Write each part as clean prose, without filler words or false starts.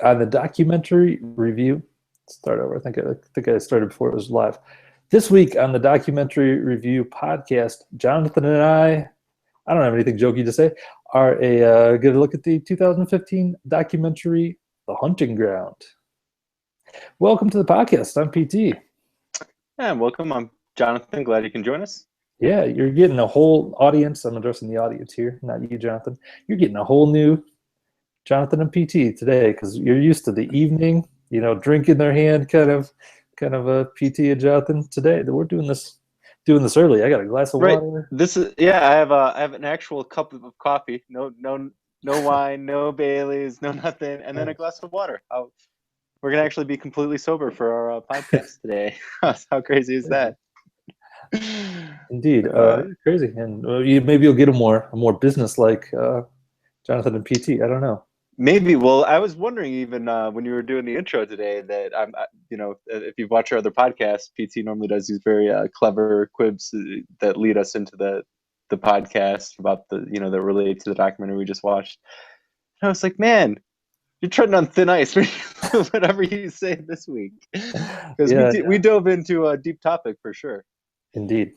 on the documentary review. Start over. I think I started before it was live. This week on the documentary review podcast, Jonathan and I don't have anything jokey to say, are going to look at the 2015 documentary, The Hunting Ground. Welcome to the podcast. I'm PT. Yeah, welcome. I'm Jonathan. Glad you can join us. Yeah, you're getting a whole audience. I'm addressing the audience here, not you, Jonathan. You're getting a whole new Jonathan and PT today because you're used to the evening, drink in their hand kind of a PT and Jonathan. Today we're doing this early. I got a glass of water. I have an actual cup of coffee. No wine, no Baileys, no nothing, and then a glass of water. We're gonna actually be completely sober for our podcast today. How crazy is that? Indeed, crazy, and maybe you'll get a more business-like Jonathan and PT. I don't know. Maybe. Well, I was wondering even when you were doing the intro today that if you've watched our other podcasts, PT normally does these very clever quibs that lead us into the podcast about that relate to the documentary we just watched. And I was like, man, you're treading on thin ice, whatever you say this week, because we dove into a deep topic for sure. Indeed.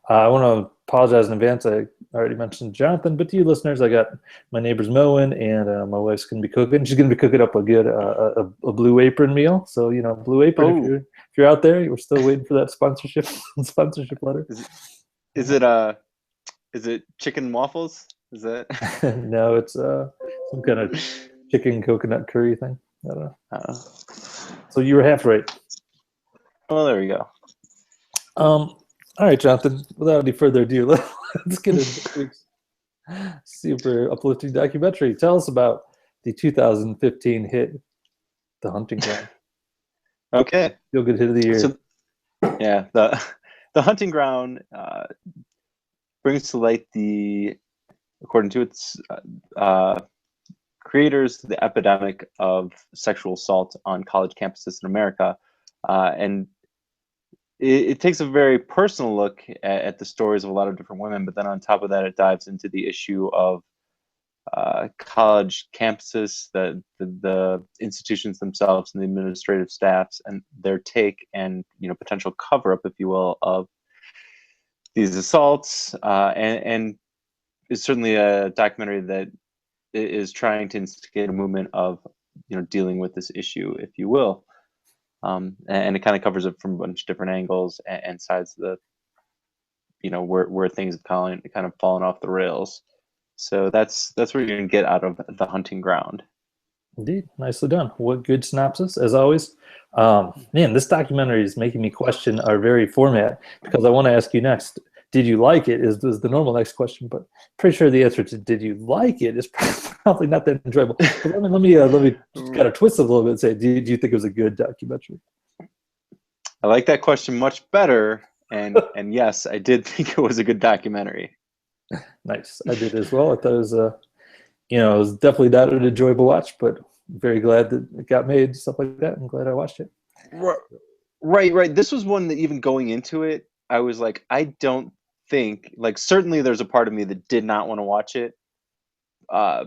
I want to apologize in advance. I already mentioned Jonathan, but to you listeners, I got my neighbor's mowing, and my wife's going to be cooking. She's going to be cooking up a good a Blue Apron meal. So Blue Apron. If you're out there, we're still waiting for that sponsorship letter. Is it chicken waffles? Is that? No, it's some kind of chicken coconut curry thing. I don't know. So you were half right. Well, there we go. All right, Jonathan, without any further ado, let's get into this week's super uplifting documentary. Tell us about the 2015 hit, The Hunting Ground. Okay. Feel good hit of the year. So, yeah, the Hunting Ground brings to light according to its creators, the epidemic of sexual assault on college campuses in America. And it takes a very personal look at the stories of a lot of different women, but then on top of that, it dives into the issue of college campuses, the institutions themselves, and the administrative staffs, and their take and potential cover-up, if you will, of these assaults. And it's certainly a documentary that is trying to instigate a movement of dealing with this issue, if you will. And it kind of covers it from a bunch of different angles and sides of where things have kind of fallen off the rails. So that's what you're going to get out of The Hunting Ground. Indeed. Nicely done. What good synopsis, as always. Man, this documentary is making me question our very format, because I want to ask you next, did you like it? Is the normal next question, but pretty sure the answer to did you like it is probably not that enjoyable. But let me kind of twist it a little bit and say, do you think it was a good documentary? I like that question much better, and yes, I did think it was a good documentary. Nice, I did as well. I thought it was it was definitely not an enjoyable watch, but very glad that it got made, stuff like that. I'm glad I watched it. Right. This was one that even going into it, I was like, I don't think, certainly there's a part of me that did not want to watch it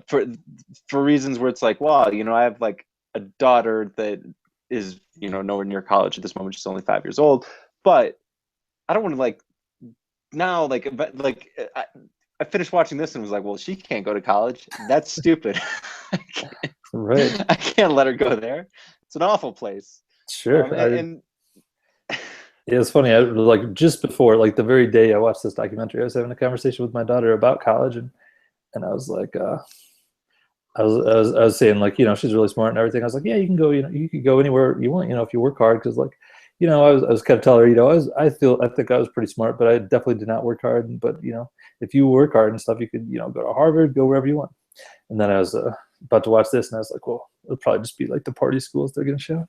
for reasons where it's like, wow, I have a daughter that is nowhere near college at this moment. She's only 5 years old, but I don't want to now I finished watching this and was like, well, she can't go to college. That's stupid. Right. I can't let her go there. It's an awful place. Sure. Yeah, it's funny. I just before, the very day I watched this documentary, I was having a conversation with my daughter about college, and I was like, I was saying she's really smart and everything. I was like, yeah, you can go, you could go anywhere you want, if you work hard, because I was kind of telling her, I think I was pretty smart, but I definitely did not work hard. But if you work hard and stuff, you could go to Harvard, go wherever you want. And then I was about to watch this, and I was like, well, it'll probably just be the party schools they're going to show.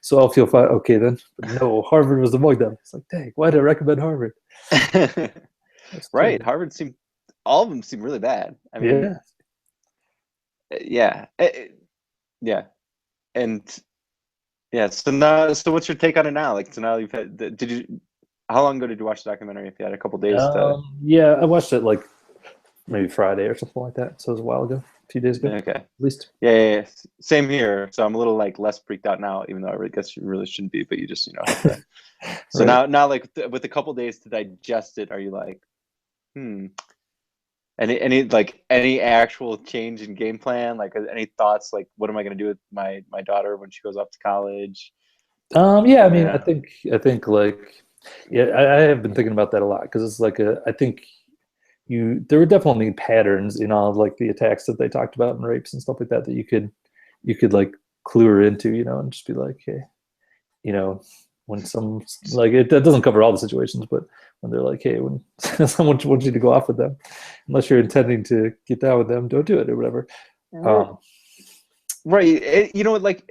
So I'll feel fine. Okay, then. But no, Harvard was among them. It's like, dang, why did I recommend Harvard? Right. Harvard all of them seem really bad. I mean, yeah. And yeah. So what's your take on it now? So now you've had, how long ago did you watch the documentary? If you had a couple days Yeah, I watched it maybe Friday or something like that. So it was a while ago. few days ago, Okay. at least. Yeah. Same here. So I'm a little like less freaked out now, even though I really guess you really shouldn't be, but you just, have to. So Right. now like with a couple days to digest it, are you like, hmm, any actual change in game plan? Like any thoughts? Like, what am I going to do with my daughter when she goes off to college? Yeah, I mean, Yeah. I think like, yeah, I have been thinking about that a lot because it's like I think there were definitely patterns in all of like the attacks that they talked about and rapes and stuff like that that you could like clue her into, and just be like, hey, you know, when some like that doesn't cover all the situations, but when they're like, hey, when someone wants you to go off with them, unless you're intending to get down with them, don't do it or whatever. Um, Right. Like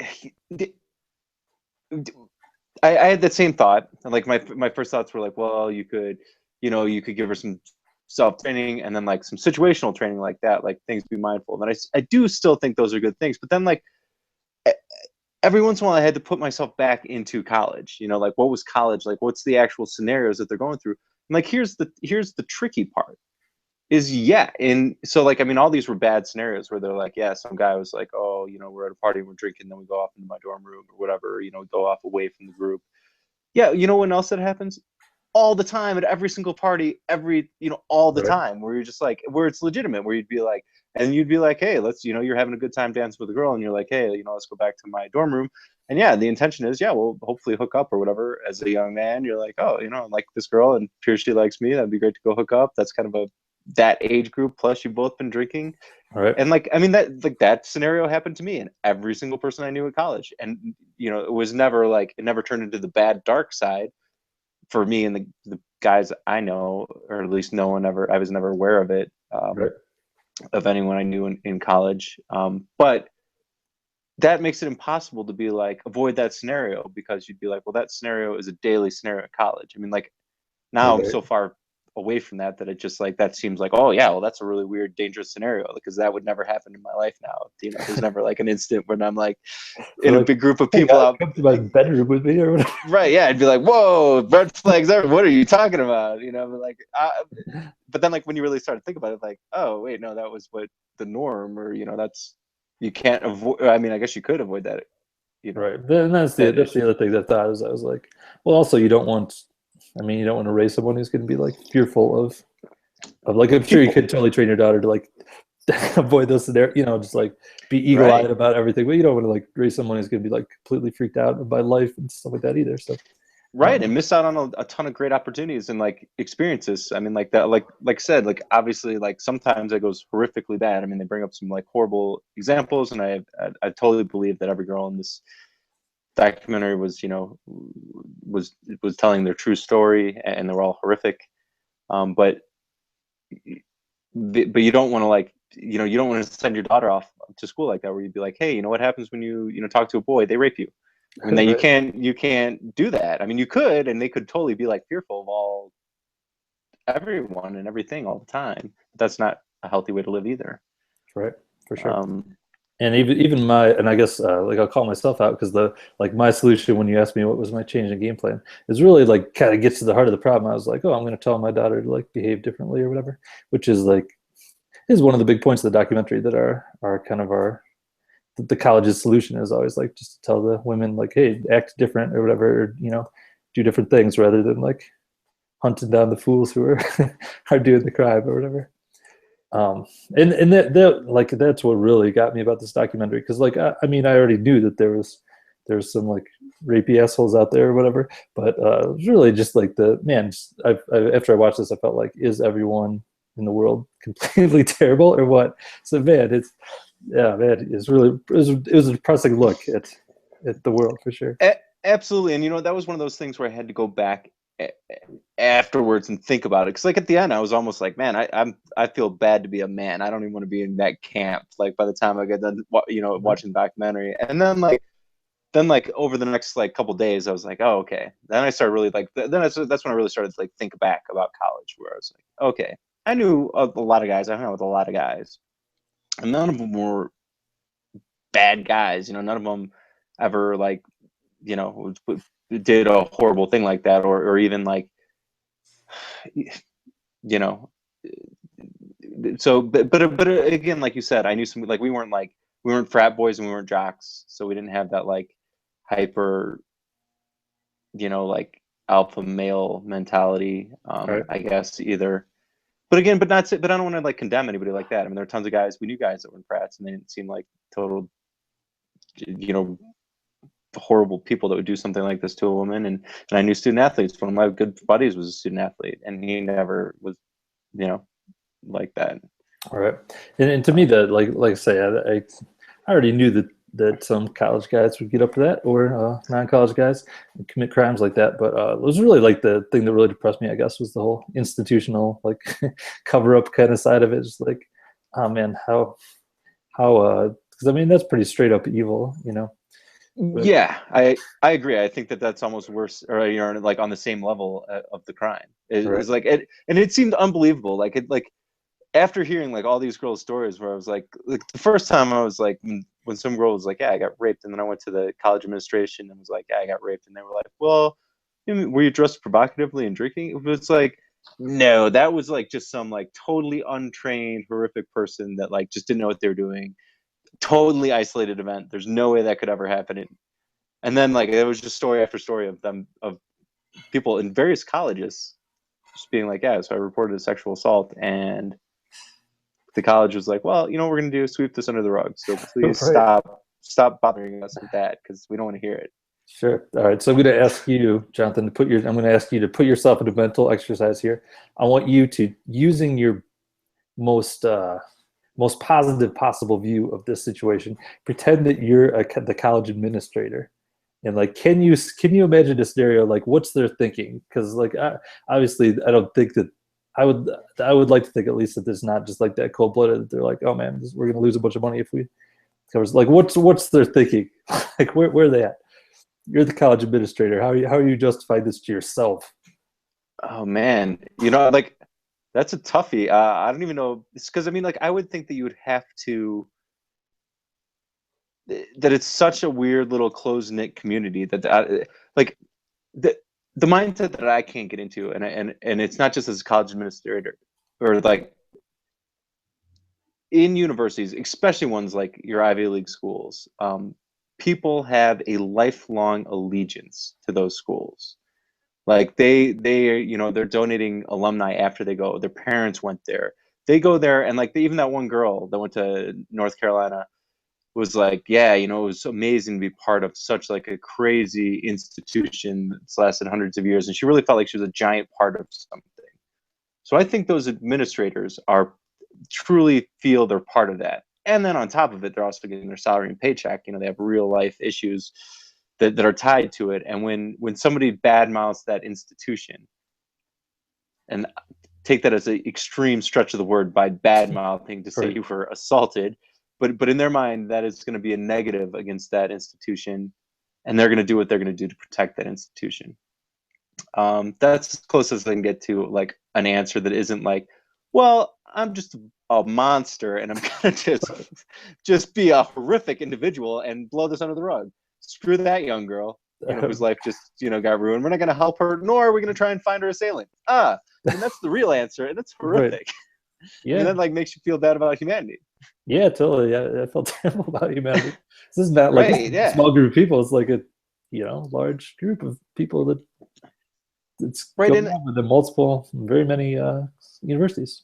I had that same thought. Like my first thoughts were like, well, you could give her some self training and then like some situational training like that, like things to be mindful. And I do still think those are good things. But then like every once in a while, I had to put myself back into college. Like what was college like? What's the actual scenarios that they're going through? And like here's the tricky part is and so like I mean all these were bad scenarios where they're like, yeah, some guy was like, oh, we're at a party and we're drinking, then we go off into my dorm room or whatever, go off away from the group. Yeah, when else that happens? All the time at every single party, all the right, time, where you're just like, where it's legitimate, where you'd be like, hey, let's, you're having a good time dancing with a girl, and you're like, hey, let's go back to my dorm room. And yeah, the intention is, yeah, we'll hopefully hook up or whatever. As a young man, you're like, oh, I like this girl and appears she likes me. That'd be great to go hook up. That's kind of that age group. Plus, you've both been drinking. right, And like, I mean, that scenario happened to me and every single person I knew in college. And, it was never like, it never turned into the bad, dark side for me and the guys I know, or at least I was never aware of it, right. of anyone I knew in college. But that makes it impossible to be like, avoid that scenario because you'd be like, well, that scenario is a daily scenario at college. I mean, like, now I'm Right. so far away from that it just like that seems like, oh yeah, well that's a really weird dangerous scenario because that would never happen in my life now. There's never like an instant when I'm like They're in a like, big group of hey, people out, come to my bedroom with me or whatever. right? Yeah, I'd be like, whoa, red flags there, what are you talking about? But like but then like when you really start to think about it, like, oh wait, no, that was what the norm, or that's, you can't avoid, I mean, I guess you could avoid that, Right. Then that that's the issue. other thing that I thought is I was like, well, also you don't want, I mean, you don't want to raise someone who's going to be like fearful of like, I'm sure you People, could totally train your daughter to like avoid those scenarios, just like be eagle-eyed right? about everything, but you don't want to like raise someone who's going to be like completely freaked out by life and stuff like that either. So, Right, and miss out on a ton of great opportunities and like experiences. I mean, like that, like I said, like obviously, like sometimes it goes horrifically bad. I mean, they bring up some like horrible examples, and I totally believe that every girl in this documentary was, was telling their true story, and they were all horrific. But you don't want to like, you don't want to send your daughter off to school like that, where you'd be like, hey, what happens when you talk to a boy, they rape you. I mean, that right, you can't do that. I mean, you could, and they could totally be like fearful of everyone and everything all the time. But that's not a healthy way to live either. right, for sure. Um, And even and I guess like I'll call myself out because the like my solution when you asked me what was my change in game plan is really like kind of gets to the heart of the problem. I was like, oh, I'm going to tell my daughter to like behave differently or whatever, which is like is one of the big points of the documentary that are kind of the college's solution is always like just to tell the women like, hey, act different or whatever, or, do different things rather than like hunting down the fools who are are doing the crime or whatever. Um, and that like that's what really got me about this documentary because like I mean I already knew that there was some like rapey assholes out there or whatever, but it was really just like the man. After I watched this, I felt like, is everyone in the world completely terrible or what? So man, it's really it was a depressing look at the world for sure. Absolutely, and that was one of those things where I had to go back afterwards and think about it, because like at the end I was almost like, man, I feel bad to be a man. I don't even want to be in that camp, like by the time I get done watching the documentary. And then over the next like couple days I was like, oh, okay. Then I started really like that's when I really started to like think back about college, where I was like, okay, I knew a lot of guys, I hung out with a lot of guys, and none of them were bad guys. None of them ever like, did a horrible thing like that, or even like, you know so but again, like you said, I knew some, like we weren't frat boys and we weren't jocks, so we didn't have that like hyper, like alpha male mentality, Right. I guess either. But again, but I don't want to like condemn anybody like that. I mean, there are tons of guys, we knew guys that were in frats and they didn't seem like total, you know, horrible people that would do something like this to a woman. And I knew student athletes. One of my good buddies was a student athlete, and he never was, you know, like that. All right. And to me, that like I say, I already knew that some college guys would get up to that, or non-college guys and commit crimes like that. But it was really like the thing that really depressed me, I guess, was the whole institutional like cover up kind of side of it. Just like, oh man, how because I mean that's pretty straight up evil, you know. But Yeah, I agree. I think that that's almost worse, or you're like on the same level of the crime. right, Is like it, and it seemed unbelievable. Like after hearing like all these girls' stories, where I was like the first time I was like, when some girl was like, yeah, I got raped, and then I went to the college administration and was like, yeah, I got raped, and they were like, well, were you dressed provocatively and drinking? It was like, no, that was like just some like totally untrained, horrific person that like just didn't know what they were doing. Totally isolated event. There's no way that could ever happen. And then like it was just story after story of them, of people in various colleges just being like, yeah, so I reported a sexual assault, and the college was like, well, you know what we're going to do, sweep this under the rug, so please right. stop bothering us with that, because we don't want to hear it. Sure. All right. So I'm going to ask you, Jonathan, I'm going to ask you to put yourself in a mental exercise here. I want you to, using your most most positive possible view of this situation, pretend that you're the college administrator, and like, can you imagine a scenario like what's their thinking? Because like obviously, I don't think that I would like to think at least that there's not just like that cold blooded. That they're like, oh man, we're going to lose a bunch of money if we covers. Like, what's their thinking? Like, where are they at? You're the college administrator. How are you justifying this to yourself? Oh man, like that's a toughie. I don't even know. It's because I mean, like I would think that you would have to, that it's such a weird little close knit community that like the the mindset that I can't get into, and it's not just as a college administrator, or like in universities, especially ones like your Ivy League schools. People have a lifelong allegiance to those schools. Like they're donating alumni after they go. Their parents went there. They go there, and like even that one girl that went to North Carolina was like, yeah, it was amazing to be part of such like a crazy institution that's lasted hundreds of years, and she really felt like she was a giant part of something. So I think those administrators are truly feel they're part of that. And then on top of it, they're also getting their salary and paycheck. They have real life issues that are tied to it. And when somebody badmouths that institution, and take that as an extreme stretch of the word by badmouthing to say Right. you were assaulted, but in their mind that is going to be a negative against that institution, and they're going to do what they're going to do to protect that institution. That's as close as I can get to like an answer that isn't like, well, I'm just a monster and I'm gonna just be a horrific individual and blow this under the rug. Screw that young girl, whose life just got ruined. We're not gonna help her, nor are we gonna try and find her assailant. And that's the real answer, and it's Right. horrific. Yeah. And that like makes you feel bad about humanity. Yeah. Totally. Yeah. I felt terrible about humanity. This is not like Right, a yeah. small group of people. It's like a large group of people that it's Right. going And on within very many universities.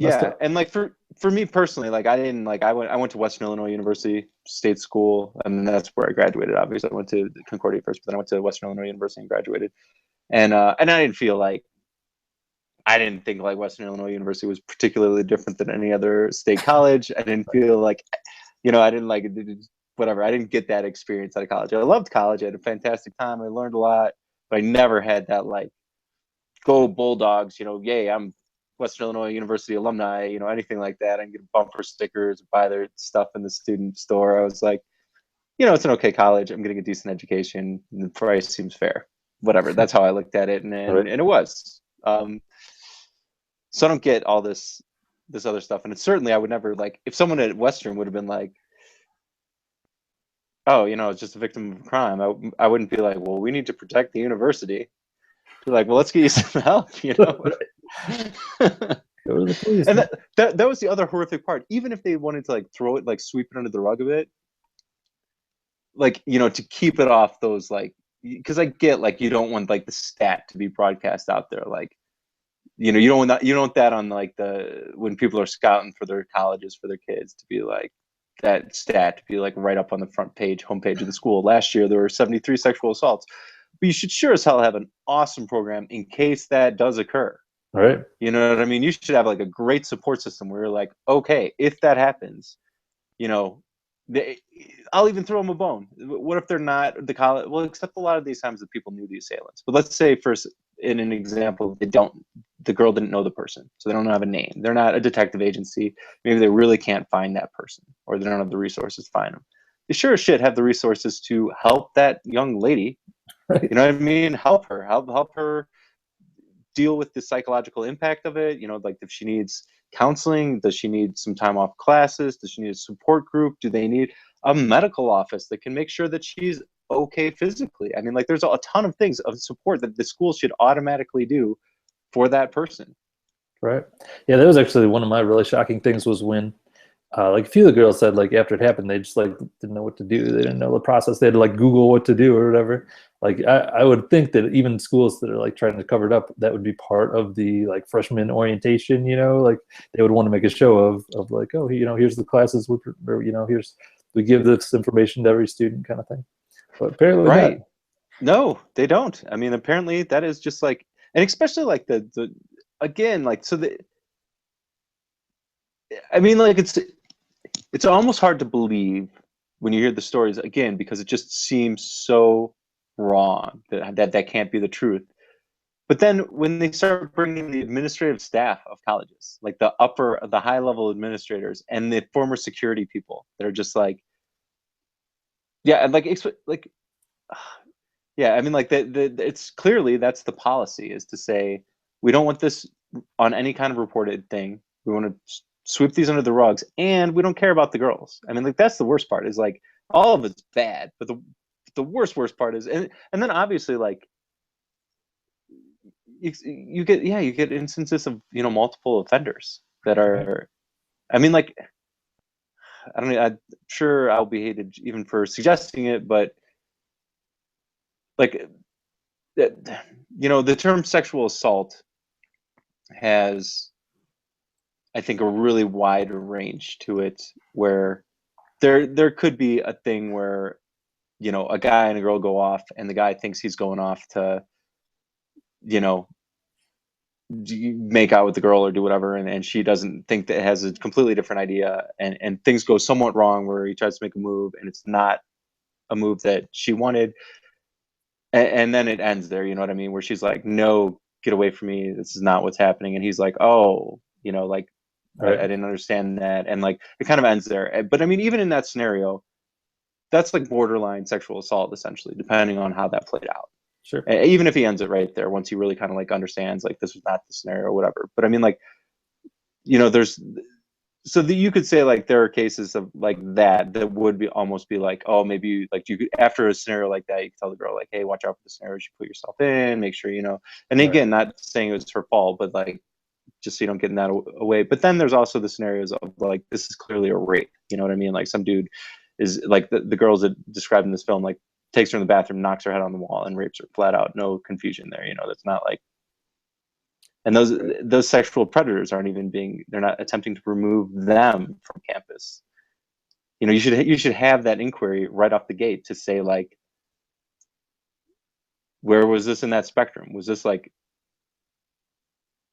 Messed yeah, up. and like for me personally, like I didn't like I went to Western Illinois University State School, and that's where I graduated. Obviously, I went to Concordia first, but then I went to Western Illinois University and graduated. And I didn't feel like, I didn't think like Western Illinois University was particularly different than any other state college. I didn't feel like, I didn't like whatever. I didn't get that experience out of college. I loved college. I had a fantastic time. I learned a lot, but I never had that like go Bulldogs. Yay, I'm Western Illinois University alumni. Anything like that. I can get bumper stickers, buy their stuff in the student store. I was like, it's an okay college. I'm getting a decent education. And the price seems fair. Whatever. That's how I looked at it, and Right. it was. So I don't get all this other stuff, and it's certainly I would never like if someone at Western would have been like, oh, it's just a victim of a crime. I wouldn't be like, well, we need to protect the university. Be like, well, let's get you some help. Go to the police. And that was the other horrific part. Even if they wanted to like throw it, like sweep it under the rug a bit, like, you know, to keep it off those, like, because I get like you don't want like the stat to be broadcast out there, like, you know, you don't want that on like the when people are scouting for their colleges for their kids to be like that stat to be like right up on the front page, homepage of the school. Last year there were 73 sexual assaults, but you should sure as hell have an awesome program in case that does occur. Right. You know what I mean? You should have like a great support system where you're like, okay, if that happens, you know, I'll even throw them a bone. What if they're not the college? Well, except a lot of these times that people knew the assailants. But let's say first, in an example, the girl didn't know the person, so they don't have a name. They're not a detective agency. Maybe they really can't find that person, or they don't have the resources to find them. They sure as shit have the resources to help that young lady. Right. You know what I mean? Help her deal with the psychological impact of it. You know, like if she needs counseling, does she need some time off classes, does she need a support group, do they need a medical office that can make sure that she's okay physically? I mean, like there's a ton of things of support that the school should automatically do for that person. Right. Yeah, that was actually one of my really shocking things was when like a few of the girls said like after it happened they just like didn't know what to do. They didn't know the process. They had to like Google what to do or whatever. Like I would think that even schools that are like trying to cover it up, that would be part of the like freshman orientation, you know, like they would want to make a show of like, oh, you know, here's the classes, or, you know, we give this information to every student kind of thing. But apparently Right. not. No, they don't. I mean, apparently that is just like, and especially like the again, like, so the, I mean, like it's almost hard to believe when you hear the stories again because it just seems so wrong that can't be the truth. But then when they start bringing the administrative staff of colleges, like the high level administrators and the former security people that are just like, yeah, and like, yeah, I mean, like it's clearly that's the policy is to say we don't want this on any kind of reported thing. We want to sweep these under the rugs, and we don't care about the girls. I mean, like that's the worst part is like all of it's bad, but the worst part is and then obviously like you get instances of, you know, multiple offenders that are, I mean, like I don't know, I'm sure I'll be hated even for suggesting it, but like you know, the term sexual assault has, I think, a really wide range to it where there could be a thing where, you know, a guy and a girl go off and the guy thinks he's going off to, you know, make out with the girl or do whatever, and she doesn't think that, has a completely different idea, and things go somewhat wrong where he tries to make a move and it's not a move that she wanted, and then it ends there, you know what I mean, where she's like, no, get away from me, this is not what's happening, and he's like, oh, you know, like Right. I didn't understand that, and like it kind of ends there. But I mean, even in that scenario, that's like borderline sexual assault essentially, depending on how that played out. Sure. Even if he ends it right there, once he really kind of like understands like this was not the scenario or whatever. But I mean, like, you know, there's so that you could say like there are cases of like that would be almost be like, oh, maybe like you could, after a scenario like that, you could tell the girl like, hey, watch out for the scenarios you put yourself in, make sure you know. And Right. again, not saying it was her fault, but like just so you don't get in that away. But then there's also the scenarios of like this is clearly a rape. You know what I mean? Like some dude is like the girls that described in this film, like takes her in the bathroom, knocks her head on the wall, and rapes her flat out. No confusion there. You know, that's not like. And Right. those sexual predators aren't even being. They're not attempting to remove them from campus. You know, you should have that inquiry right off the gate to say like, where was this in that spectrum? Was this like,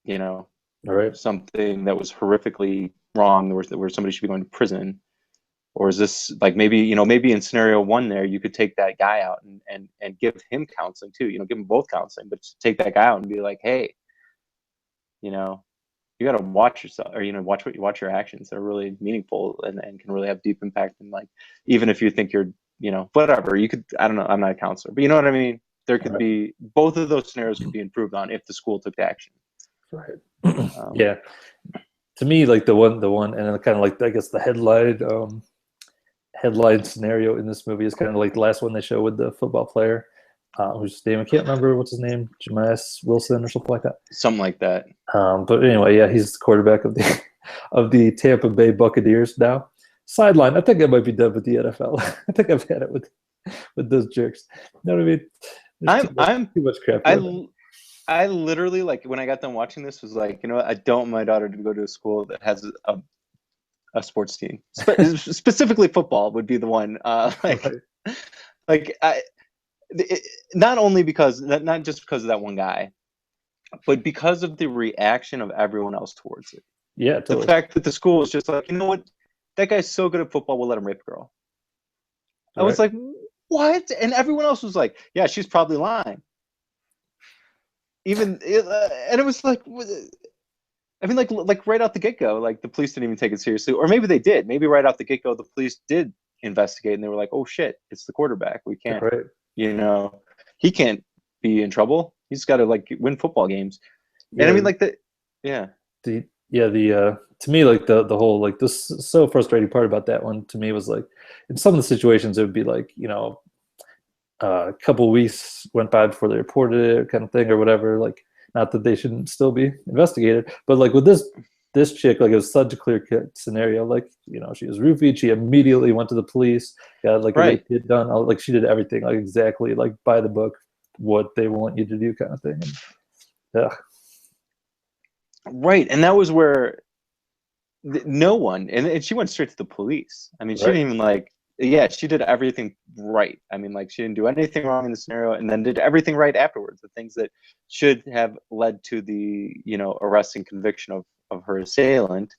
you know, All right. something that was horrifically wrong, where somebody should be going to prison, or is this like maybe, you know, maybe in scenario one there you could take that guy out and give him counseling too, you know, give them both counseling, but take that guy out and be like, hey, you know, you got to watch yourself, or you know, watch your actions. They're really meaningful and can really have deep impact. And like, even if you think you're, you know, whatever, you could, I don't know, I'm not a counselor, but you know what I mean. There All could right. be both of those scenarios could be improved on if the school took action. Right. Um, Yeah. To me, like the one, and then kind of like I guess the headline scenario in this movie is kind of like the last one they show with the football player. whose name I can't remember. What's his name? Jameis Wilson or something like that. Something like that. But anyway, yeah, he's the quarterback of the of the Tampa Bay Buccaneers now. Sideline. I think I might be done with the NFL. I think I've had it with those jerks. You know what I mean? There's too much crap. I literally, like, when I got done watching this, was like, you know what? I don't want my daughter to go to a school that has a sports team. Specifically, football would be the one. Not only because, not just because of that one guy, but because of the reaction of everyone else towards it. Yeah, totally. The fact that the school was just like, you know what? That guy's so good at football, we'll let him rape a girl. I was like, what? And everyone else was like, yeah, she's probably lying. And it was like, I mean, like right out the get-go, like the police didn't even take it seriously, or maybe they did. Maybe right out the get-go, the police did investigate, and they were like, "Oh shit, it's the quarterback. We can't, he can't be in trouble. He's got to like win football games." Yeah. And I mean, like to me, like the whole, like, this so frustrating part about that one to me was like, in some of the situations it would be like, you know, a couple weeks went by before they reported it, kind of thing, or whatever. Like, not that they shouldn't still be investigated, but like with this chick, like, it was such a clear-cut scenario. Like, you know, she was roofied. She immediately went to the police, got like a rape kit done. Like, she did everything like exactly like by the book, what they want you to do, kind of thing. And, yeah. Right, and that was where no one, and she went straight to the police. I mean, she didn't even like. Yeah, she did everything right. I mean, like, she didn't do anything wrong in the scenario, and then did everything right afterwards. The things that should have led to the, you know, arrest and conviction of her assailant.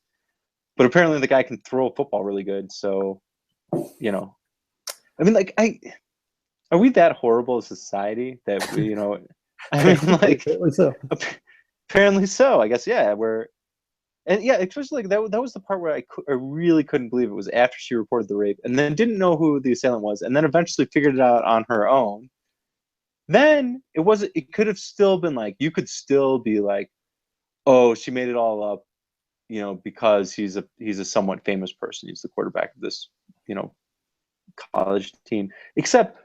But apparently the guy can throw a football really good. So, you know, I mean, like, are we that horrible as society that we, you know, I mean, like, apparently so, I guess, yeah, and yeah, especially like that was the part where I really couldn't believe it was after she reported the rape and then didn't know who the assailant was, and then eventually figured it out on her own. Then it could have still been like, you could still be like, oh, she made it all up, you know, because he's a somewhat famous person. He's the quarterback of this, you know, college team. Except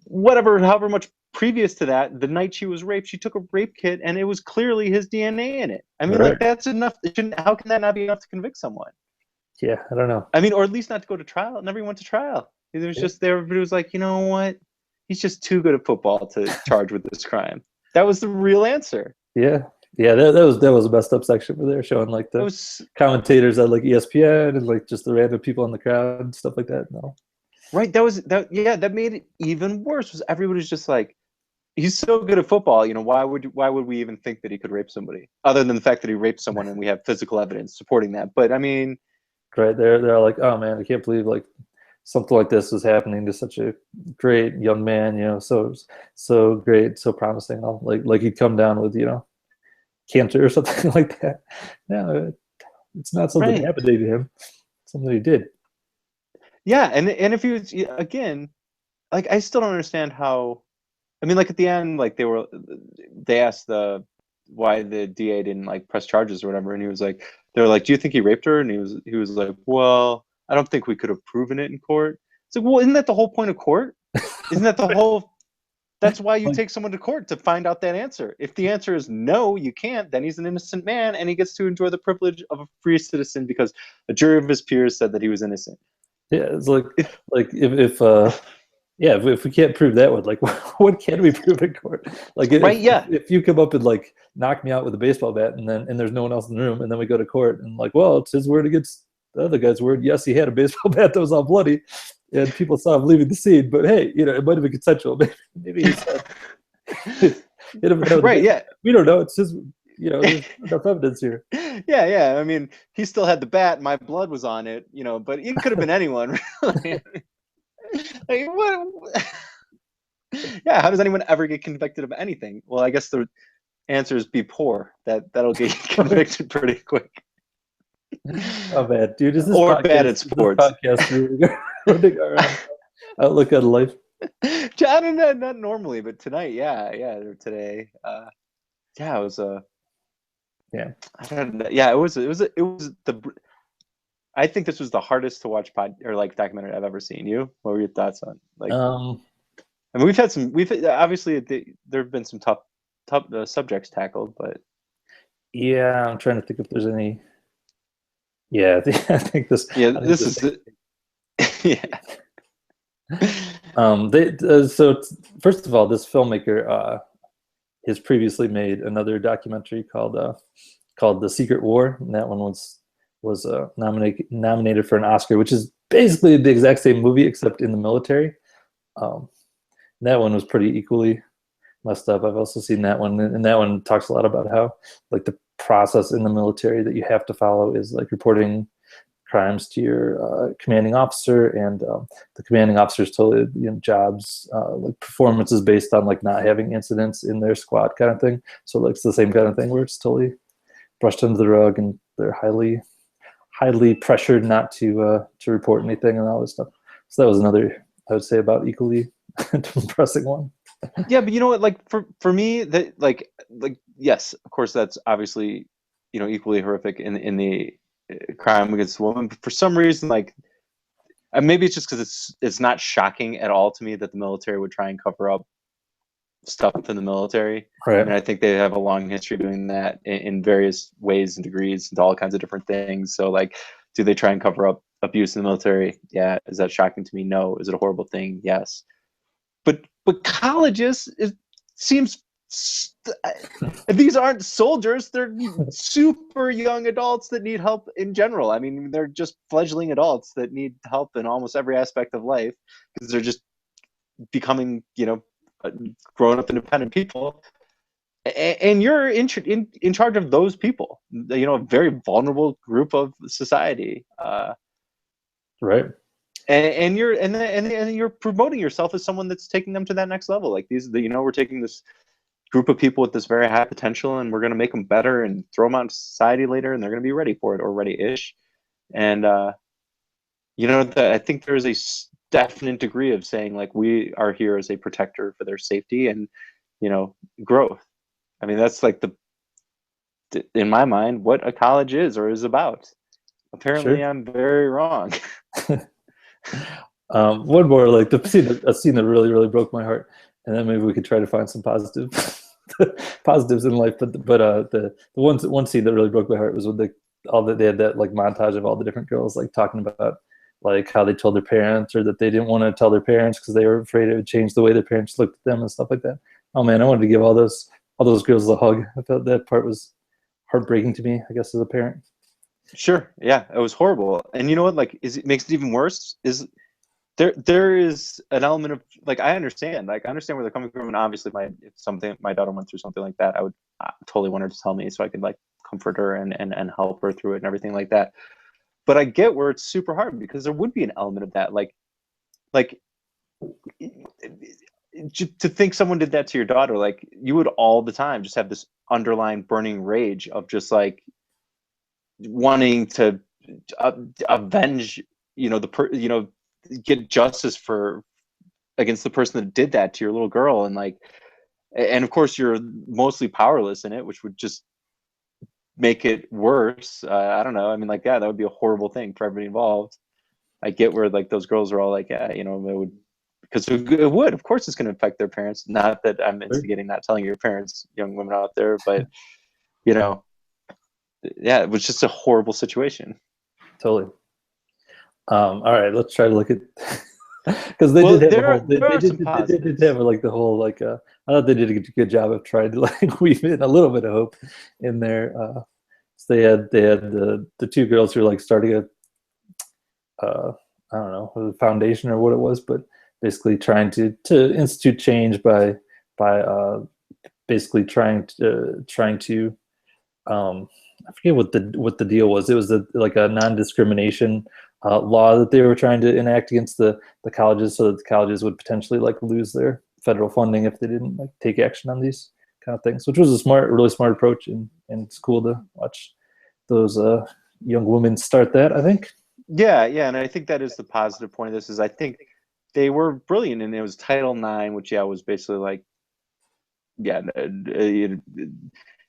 however much previous to that, the night she was raped, she took a rape kit and it was clearly his DNA in it. I mean, like, that's enough. How can that not be enough to convict someone? Yeah, I don't know. I mean, or at least not to go to trial. It never went to trial. It was just there. Everybody was like, you know what? He's just too good at football to charge with this crime. That was the real answer. Yeah. Yeah, that was a messed up section where they were showing like the commentators at like ESPN and like just the random people in the crowd and stuff like that. No. Right. That made it even worse. Was everybody was just like, he's so good at football, you know, why would we even think that he could rape somebody, other than the fact that he raped someone and we have physical evidence supporting that? But I mean, right, they're like, oh man, I can't believe like something like this was happening to such a great young man, you know, so great, so promising. Like he'd come down with, you know, cancer or something like that. No, it's not something that happened to him. It's something he did. Yeah, and if he was, again, like, I still don't understand how. I mean, like, at the end, like, they asked why the DA didn't like press charges or whatever, and he was like, they were like, do you think he raped her? And he was like, well, I don't think we could have proven it in court. It's like, well, isn't that the whole point of court? Isn't that the whole? That's why you take someone to court, to find out that answer. If the answer is no, you can't, then he's an innocent man and he gets to enjoy the privilege of a free citizen because a jury of his peers said that he was innocent. Yeah, it's like if we can't prove that one, like, what can we prove in court? Like, if you come up and like knock me out with a baseball bat and there's no one else in the room, and then we go to court and like, well, it's his word against the other guy's word. Yes, he had a baseball bat that was all bloody, and people saw him leaving the scene. But hey, you know, it might have been consensual. Maybe he said, right? Yeah, we don't know. It's his. You know, there's enough evidence here. Yeah. I mean, he still had the bat. My blood was on it. You know, but it could have been anyone. Really. Like, what? Yeah, how does anyone ever get convicted of anything? Well, I guess the answer is be poor. That'll get you convicted pretty quick. Oh man, dude, is this or podcast, bad at sports? Podcast running our outlook on life. I don't know, not normally, but tonight, yeah, today, it was yeah. I don't know. Yeah, it was the. I think this was the hardest to watch documentary I've ever seen. You? What were your thoughts on? Like, I I mean, we've obviously there have been some tough subjects tackled, but Yeah, I'm trying to think if there's any. Yeah, I think this. yeah, I think this this. is yeah. They so first of all, this filmmaker has previously made another documentary called The Secret War, and that one was nominated for an Oscar, which is basically the exact same movie except in the military. Um, that one was pretty equally messed up. I've also seen that one, and that one talks a lot about how like the process in the military that you have to follow is like reporting crimes to your commanding officer, and the commanding officer's totally jobs like performance is based on like not having incidents in their squad kind of thing. So like it's the same kind of thing where it's totally brushed under the rug, and they're highly pressured not to report anything and all this stuff. So that was another, I would say, about equally depressing one. Yeah, but you know what? Like for me, that like yes, of course, that's obviously equally horrific in the crime against a woman. But for some reason, like maybe it's just because it's not shocking at all to me that the military would try and cover up stuff in the military. I Right. mean, I think they have a long history doing that in various ways and degrees and all kinds of different things. So like, do they try and cover up abuse in the military? Yeah. Is that shocking to me? No. Is it a horrible thing? Yes. But colleges, it seems these aren't soldiers, they're super young adults that need help in general. I mean, they're just fledgling adults that need help in almost every aspect of life because they're just becoming grown up independent people, and you're in charge of those people, a very vulnerable group of society, Right. and you're promoting yourself as someone that's taking them to that next level. Like we're taking this group of people with this very high potential, and we're going to make them better and throw them out into society later, and they're going to be ready for it, or ready-ish. And I think there's a definite degree of saying like we are here as a protector for their safety and growth. I mean, that's like in my mind what a college is or is about. Apparently, Sure. I'm very wrong. One more, like a scene that really broke my heart, and then maybe we could try to find some positives in life. But the one scene that really broke my heart was when they had that like montage of all the different girls like talking about like how they told their parents, or that they didn't want to tell their parents because they were afraid it would change the way their parents looked at them and stuff like that. Oh man, I wanted to give all those girls a hug. I felt that part was heartbreaking to me, I guess, as a parent. Sure, yeah, it was horrible. And you know what? Like, it makes it even worse. Is there is an element of like I understand where they're coming from, and obviously if my daughter went through something like that, I would totally want her to tell me so I could like comfort her and help her through it and everything like that. But I get where it's super hard because there would be an element of that, like to think someone did that to your daughter, like you would all the time just have this underlying burning rage of just like wanting to avenge, get justice for against the person that did that to your little girl, and of course you're mostly powerless in it, which would just make it worse. I don't know. I mean, like, yeah, that would be a horrible thing for everybody involved. I get where like those girls are all like, yeah, it would, because it would, of course, it's going to affect their parents. Not that I'm Sure. instigating not telling your parents, young women out there, but you know, yeah, it was just a horrible situation. Totally. All right, let's try to look at because they Well, did have a whole there are some they did positives. have like the whole like I thought they did a good job of trying to like weave in a little bit of hope in there. So they had the two girls who were like starting a I don't know, a foundation or what it was, but basically trying to institute change by basically trying to I forget what the deal was. It was like a non-discrimination law that they were trying to enact against the colleges, so that the colleges would potentially like lose their federal funding if they didn't like take action on these kind of things, which was really smart approach, and it's cool to watch those young women start that, I think. Yeah, and I think that is the positive point of this. Is I think they were brilliant, and it was Title IX, which was basically like, yeah,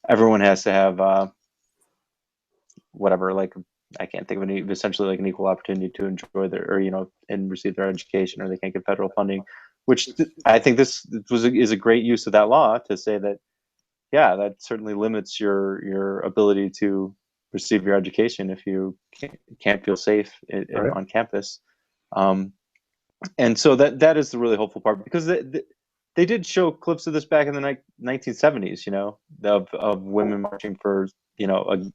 everyone has to have whatever, like I can't think of any, essentially like an equal opportunity to enjoy their, or and receive their education, or they can't get federal funding, which I think this is a great use of that law to say that, yeah, that certainly limits your ability to receive your education if you can't feel safe Right. on campus. And so that is the really hopeful part, because they did show clips of this back in the 1970s, you know, of women marching for, you know,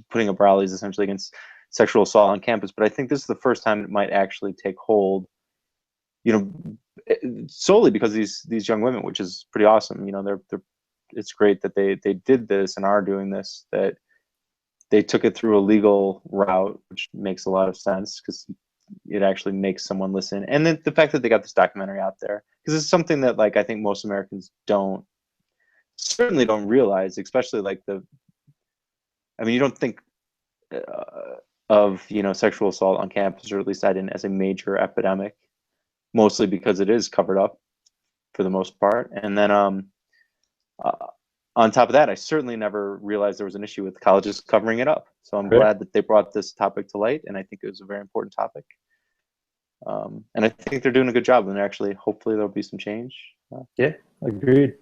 putting up rallies essentially against sexual assault on campus. But I think this is the first time it might actually take hold, you know, solely because these young women, which is pretty awesome. You know, they're it's great that they did this and are doing this, that they took it through a legal route, which makes a lot of sense because it actually makes someone listen. And then the fact that they got this documentary out there, because it's something that, like, I think most Americans certainly don't realize, especially like I mean, you don't think of, you know, sexual assault on campus, or at least I didn't, as a major epidemic, mostly because it is covered up for the most part. And then on top of that, I certainly never realized there was an issue with colleges covering it up. So I'm Right. glad that they brought this topic to light, and I think it was a very important topic. And I think they're doing a good job, and actually, hopefully, there'll be some change. Yeah, agreed.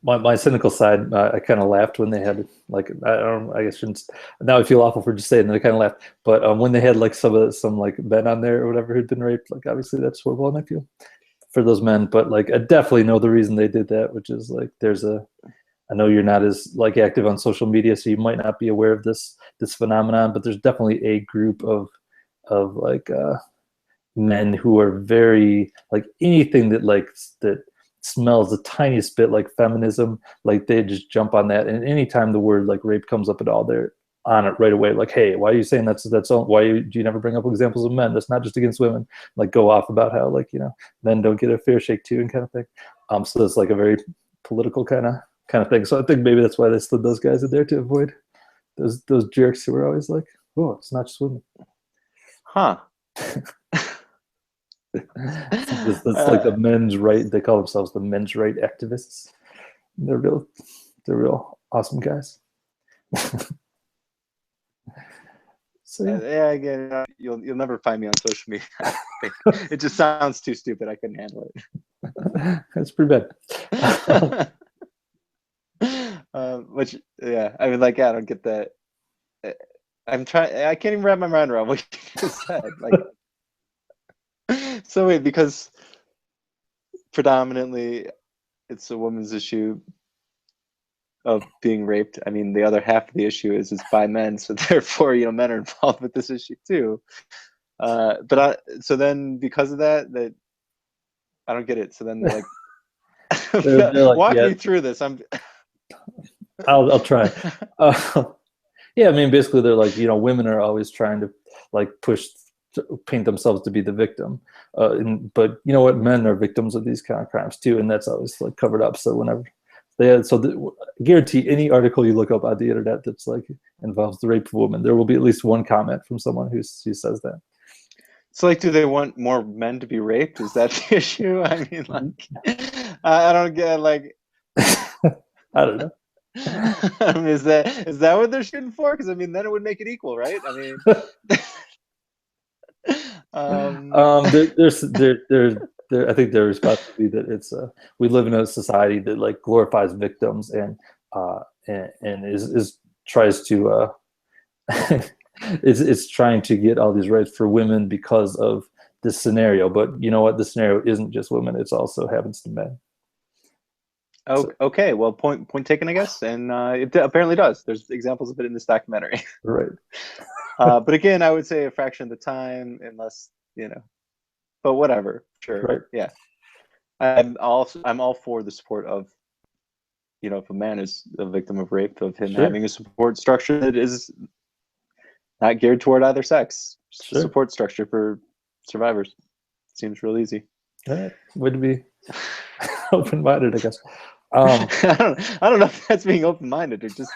My cynical side, I kind of laughed when they had, like, I don't, I guess shouldn't, now I feel awful for just saying that. I kind of laughed, but when they had like some like men on there or whatever who'd been raped, like obviously that's horrible, and I feel for those men, but like I definitely know the reason they did that, which is like I know you're not as like active on social media, so you might not be aware of this phenomenon, but there's definitely a group of like men who are very, like, anything that smells the tiniest bit like feminism, like they just jump on that, and anytime the word like rape comes up at all, they're on it right away. Like, hey, why are you saying that's all, do you never bring up examples of men? That's not just against women. Like, go off about how, like, you know, men don't get a fair shake too, and kind of thing. So that's like a very political kind of thing. So I think maybe that's why they slid those guys in there, to avoid those jerks who were always like, oh, it's not just women. Huh. That's like the men's right. They call themselves the men's right activists. They're real awesome guys. So yeah. Yeah, again, you'll never find me on social media. I think. It just sounds too stupid. I couldn't handle it. That's pretty bad. Which, yeah, I mean, like, I don't get that. I can't even wrap my mind around what you just said. Like, so wait, because predominantly it's a woman's issue of being raped. I mean, the other half of the issue is by men, so therefore, you know, men are involved with this issue too. So then because of that I don't get it. So then they're like, they're like, walk yeah, me through this. I'll try. Yeah, I mean, basically, they're like, you know, women are always trying to like paint themselves to be the victim, but you know what, men are victims of these kind of crimes too, and that's always like covered up. So whenever guarantee any article you look up on the internet that's like involves the rape of a woman, there will be at least one comment from someone who says that. So, like, do they want more men to be raped? Is that the issue? I mean, like, I don't get, like, I don't know. I mean, is that what they're shooting for? Because I mean, then it would make it equal, right? I mean, I think their response would be that it's we live in a society that like glorifies victims and is tries to it's trying to get all these rights for women because of this scenario. But you know what? The scenario isn't just women; it's also happens to men. oh, okay. Well, point taken, I guess. And it apparently does. There's examples of it in this documentary. Right. But again, I would say a fraction of the time, unless, you know. But whatever. Sure. Right. Yeah. I'm all for the support of, you know, if a man is a victim of rape, of him Sure. having a support structure that is not geared toward either sex. Sure. Support structure for survivors. Seems real easy. All right. Would be open-minded, I guess. I don't know if that's being open-minded or just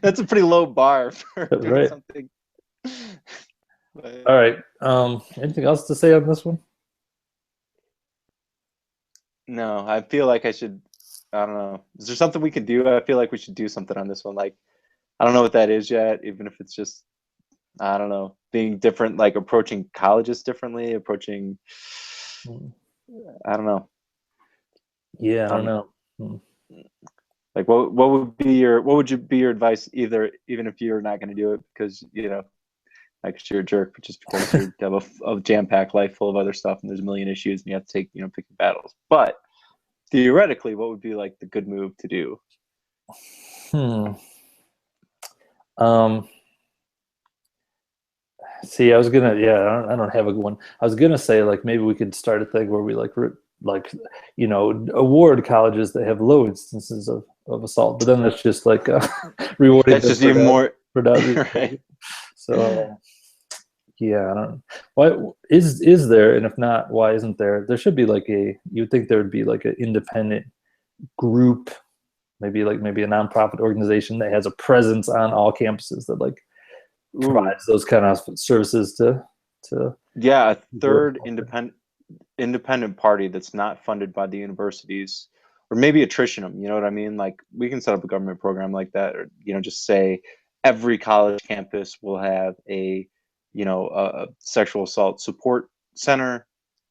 that's a pretty low bar for doing right. something. But, all right. Anything else to say on this one? no, I feel like I should. I don't know. Is there something we can do? I feel like we should do something on this one. Like, I don't know what that is yet, even if it's just, I don't know, being different, like approaching colleges differently, approaching Hmm. I don't know. Yeah, I don't know. Hmm. Like, what would be your advice, even if you're not going to do it because like, 'cause you're a jerk, but just because you have a jam-packed life full of other stuff and there's a million issues and you have to take pick your battles. But theoretically, what would be like the good move to do? Hmm. Um, See, I was gonna, yeah, I don't have a good one. I was gonna say like maybe we could start a thing where we like award colleges that have low instances of assault, but then that's just like rewarding That's them just even more. for not Right. so yeah, I don't. Why is there, and if not, why isn't there? There should be like you'd think there would be like an independent group, maybe a nonprofit organization that has a presence on all campuses that like Ooh, provides those kind of services to yeah, a people. third independent party that's not funded by the universities, or maybe attrition them. You know what I mean? Like, we can set up a government program like that, or just say every college campus will have a sexual assault support center.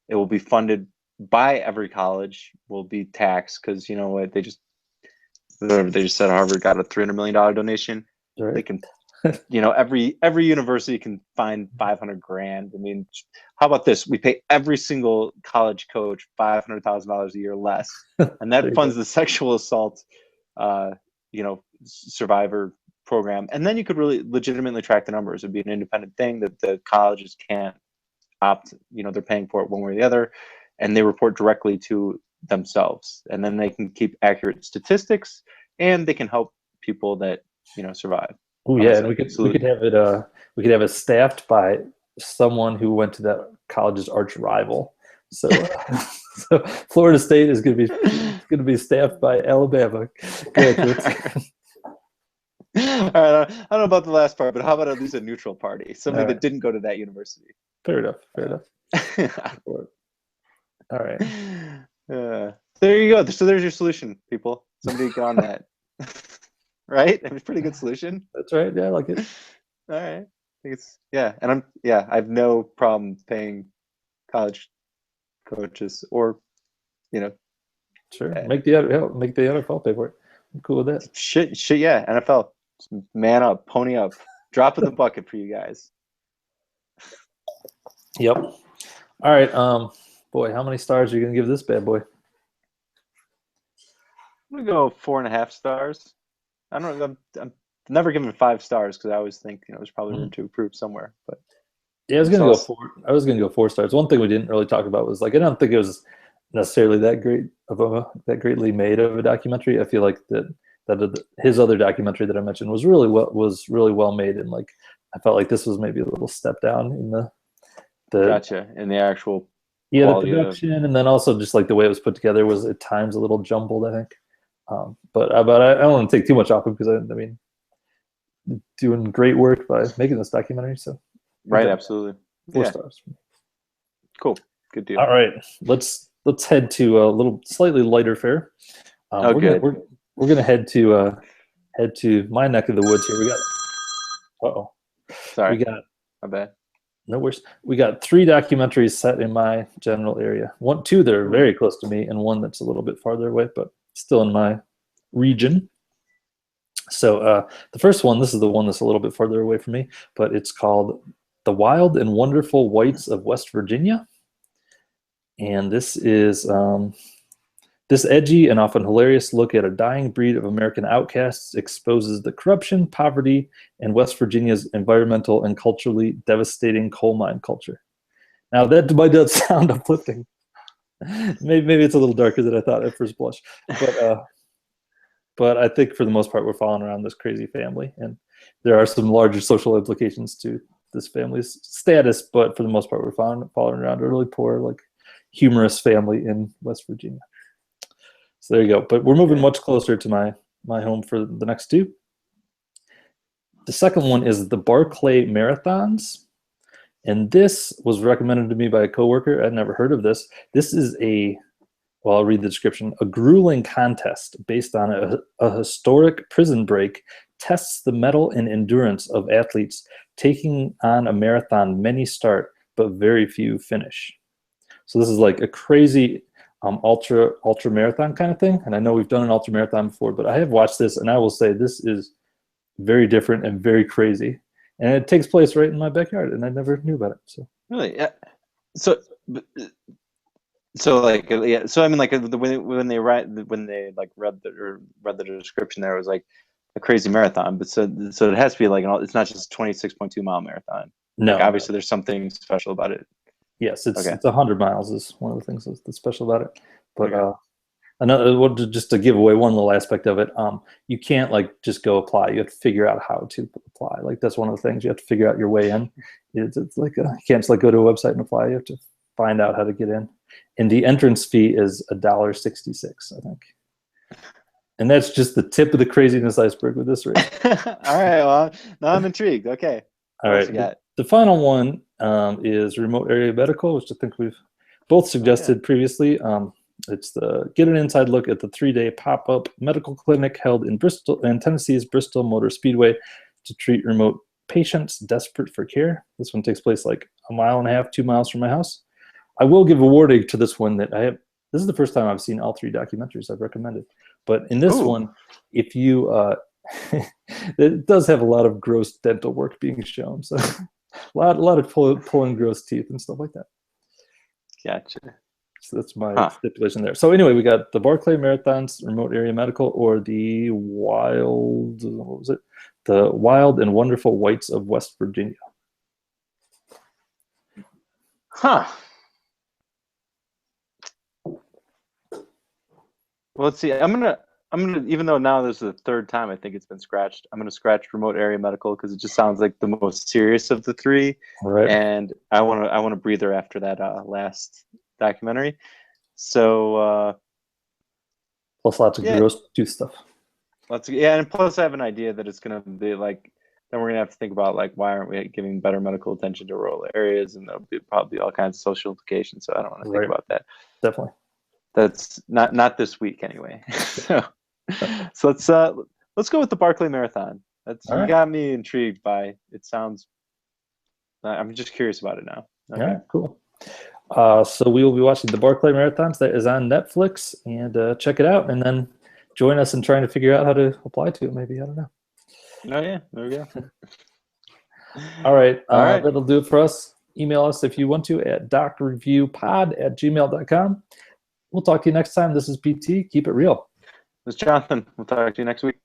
It will be funded by every college. Will be taxed because you know what they just said Harvard got a $300 million donation. They Right. can every university can find 500 grand. I mean, how about this? We pay every single college coach $500,000 a year less, and There that you funds go. the sexual assault, survivor program. And then you could really legitimately track the numbers. It'd be an independent thing that the colleges can't opt. They're paying for it one way or the other, and they report directly to themselves. And then they can keep accurate statistics, and they can help people that survive. Oh How about yeah, and that? we could Salute. have it staffed by someone who went to that college's arch rival. So so Florida State is going to be staffed by Alabama graduates. All right, I don't know about the last part, but how about at least a neutral party, All somebody right, that didn't go to that university? fair enough. Fair enough. Uh, All right. there you go. So there's your solution, people. Somebody get on that. Right? I mean, pretty good solution. That's right. Yeah, I like it. All right. I think it's and I have no problem paying college coaches or you know Sure. uh, Make the NFL pay for it. I'm cool with that. shit, yeah, NFL. Just man up, pony up, drop in the bucket for you guys. Yep. All right. Boy, how many stars are you gonna give this bad boy? I'm gonna go 4.5 stars. I don't know. I'm never given 5 stars because I always think there's probably room Mhm. to improve somewhere. But Yeah, I was gonna so go four. I was gonna go 4 stars. One thing we didn't really talk about was like I don't think it was necessarily that greatly made of a documentary. I feel like his other documentary that I mentioned was really well made, and like I felt like this was maybe a little step down in the gotcha. And the actual yeah, the quality of production, and then also just like the way it was put together was at times a little jumbled, I think. But I don't want to take too much off him because I mean, doing great work by making this documentary. So good right, job. absolutely. Four Yeah, stars. cool, good deal. All right, let's head to a little slightly lighter fare. Oh, We're gonna good. we're gonna head to my neck of the woods here. Uh-oh, we Sorry, got my bad. no worse. We got 3 documentaries set in my general area. Two that are Ooh. very close to me, and one that's a little bit farther away, but still in my region. So the first one, this is the one that's a little bit farther away from me, but it's called "The Wild and Wonderful Whites of West Virginia," and this edgy and often hilarious look at a dying breed of American outcasts exposes the corruption, poverty, and West Virginia's environmental and culturally devastating coal mine culture. Now, that might not sound uplifting. Maybe it's a little darker than I thought at first blush, but I think for the most part, we're following around this crazy family, and there are some larger social implications to this family's status. But for the most part, we're following around a really poor, like humorous family in West Virginia. So there you go. But we're moving Okay. much closer to my home for the next two. The second one is the Barclay Marathons. And this was recommended to me by a coworker. I'd never heard of this. This is well, I'll read the description. A grueling contest based on a historic prison break tests the mettle and endurance of athletes taking on a marathon many start, but very few finish. So this is like a crazy ultra marathon kind of thing. And I know we've done an ultra marathon before, but I have watched this, and I will say this is very different and very crazy. And it takes place right in my backyard, and I never knew about it. So really, yeah. So like yeah. So I mean, like when they like read the description there, it was like a crazy marathon. But so it has to be like it's not just a 26.2 mile marathon. no, like obviously there's something special about it. yes, it's Okay. it's 100 miles is one of the things that's special about it. But Okay. another, just to give away one little aspect of it, you can't like just go apply. You have to figure out how to apply. Like that's one of the things you have to figure out your way in. It's like you can't just like go to a website and apply. You have to find out how to get in. And the entrance fee is $1.66, I think. And that's just the tip of the craziness iceberg with this race. All right. Well, now I'm intrigued. Okay. All right. The final one is remote area medical, which I think we've both suggested previously. It's the get an inside look at the 3-day pop-up medical clinic held in Bristol and Tennessee's Bristol Motor Speedway to treat remote patients desperate for care. This one takes place like 1.5 miles, 2 miles from my house. I will give a warning to this one that this is the first time I've seen all 3 documentaries I've recommended. But in this one, if you, it does have a lot of gross dental work being shown. So a lot of pulling gross teeth and stuff like that. Gotcha. So that's my stipulation there. So anyway, we got the Barclay Marathons, remote area medical, or the wild, what was it? The Wild and Wonderful Whites of West Virginia. Huh. Well, let's see. I'm gonna even though now this is the 3rd time I think it's been scratched, I'm gonna scratch remote area medical because it just sounds like the most serious of the 3. Right. And I want a breather after that last documentary. So plus lots of gross tooth stuff. And plus I have an idea that it's gonna be like, then we're gonna have to think about like why aren't we giving better medical attention to rural areas, and there'll be probably all kinds of social implications. So I don't want to think about that. Definitely. That's not this week anyway. So let's go with the Barclay Marathon. You got me intrigued by it. Sounds. I'm just curious about it now. Okay. All right, cool. So we will be watching the Barclay Marathons. That is on Netflix, and check it out, and then join us in trying to figure out how to apply to it. Maybe, I don't know. Oh yeah, there we go. All right. That'll do it for us. Email us if you want to at docreviewpod@gmail.com. We'll talk to you next time. This is PT. Keep it real. This is Jonathan. We'll talk to you next week.